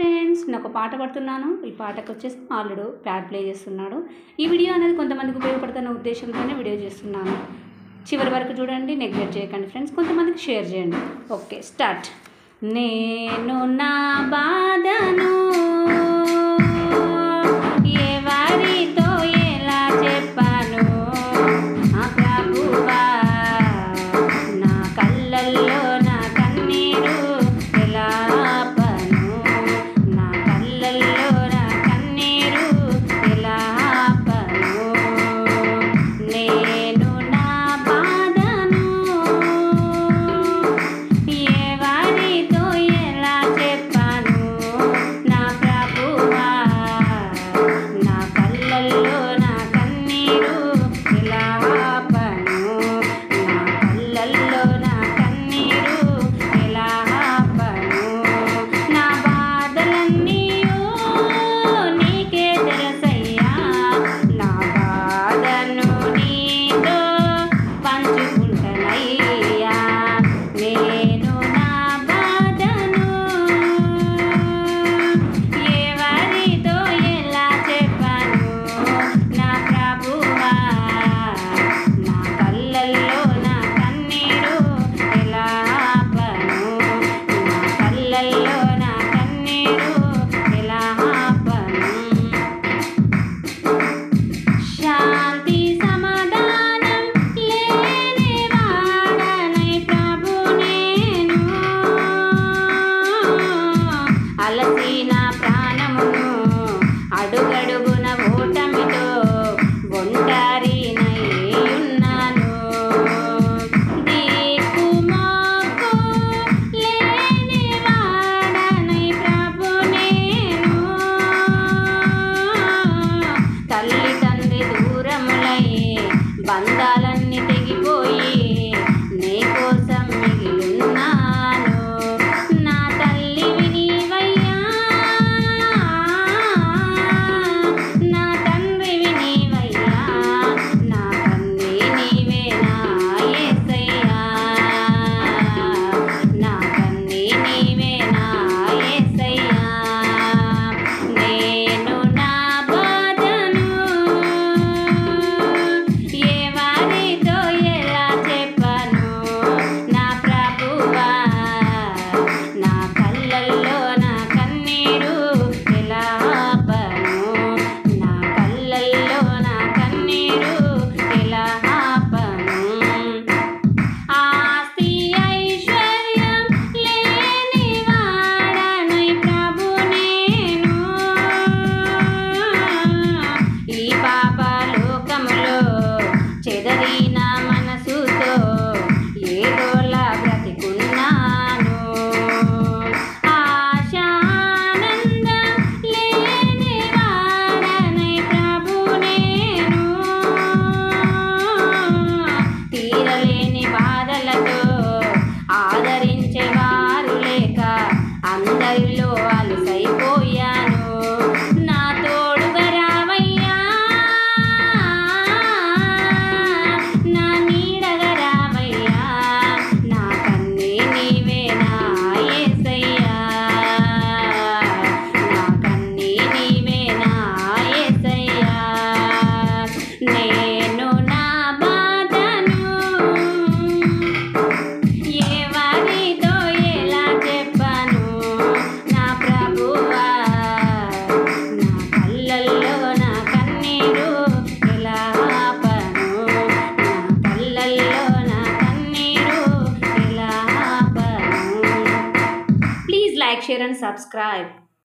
Friends, నేను ఒక పాట పాడుతున్నాను. ఈ పాటకు వచ్చేసి అల్లుడు ప్యాడ్ ప్లే చేస్తున్నాడు. ఈ వీడియో అనేది కొంతమందికి ఉపయోగపడుతున్న ఉద్దేశంతోనే వీడియో చేస్తున్నాను. చివరి వరకు చూడండి, నెగ్లెక్ట్ చేయకండి ఫ్రెండ్స్. కొంతమందికి షేర్ చేయండి. Okay, start. నేను నా బాధను ఎవరితో ఎలా చెప్పాను, ఆ ప్రభువా నా కళ్ళల్లో నా కన్నీరు ఎలా ఆపను, నా కళ్ళల్లో నా కన్నీరు ఎలా ఆపను. నేను నా బాధను ఎవరితో ఎలా చెప్పాను, నా ప్రభువా నా కళ్ళల్లో నా కన్నీరు ఎలా ఆపను, నా కళ్ళల్లో నా కన్నీరు ఎలా ఆపను. నా బాధలన్నీయూ నీకే తెలుసయ్యా, నా బాధను నీతో పంచుకుంటనయ్యా. నేను నా బాధను ఎవరితో ఎలా చెప్పాను, నా ప్రభువా నా కళ్ళల్లో నా కన్నీరు ఎలా ఆపను, నా కళ్ళల్లో నా కన్నీరు ఎలా ఆపను. శాంతి సమాధానం లేని వాడనై ప్రభు నేను, అలసిన ప్రాణమును అడుగడుగున ఓటమితో ఒంటరినై ఉన్నాను. దిక్కుమోక్కు లేని వాడనై ప్రభు నేను, తల్లి తండ్రి దూరములై బంధాలన్నీ తెగిపోయి నీ కోసం మిగిలున్నాను. నా తల్లివి నీవయ్యా, నా తండ్రివి నీవయ్యా, నా తండ్రి నీవే నా యేసయ్యా, నా తండ్రి నీవే నా యేసయ్యా. నేను నా బాధను ఎవరితో ఎలా చెప్పాను, నా ప్రభువా నా కళ్ళల్లో నా కన్నీరు ఎలా ఆపను, నా కళ్ళల్లో నా కన్నీరు ఎలా ఆపను. ఆస్తి ఐశ్వర్యం లేని వాడనై ప్రభు నేను, ఈ పాప లోకములో చెదరిన మనసుతో ఏదోలా బ్రతికున్నాను. ఆశానందం లేని వాడనై ప్రభు నేను, తీరలేని బాధలతో ఆదరించేవారు లేక అందరిలో అలసైపోయాను. నా తోడుగా రావయ్యా, నా నీడగా రావయ్యా, నా కన్నీ నీవే నా యేసయ్యా, నా కన్నీ నీవే నా యేసయ్యా. నేను నా బాధను ఎవరితో ఎలా చెప్పాను, నా ప్రభువా నా కళ్ళల్లో నా కన్నీరు ఎలా ఆపను, నా కళ్ళల్లో నా కన్నీరు ఎలా ఆపను. Please like, share and subscribe.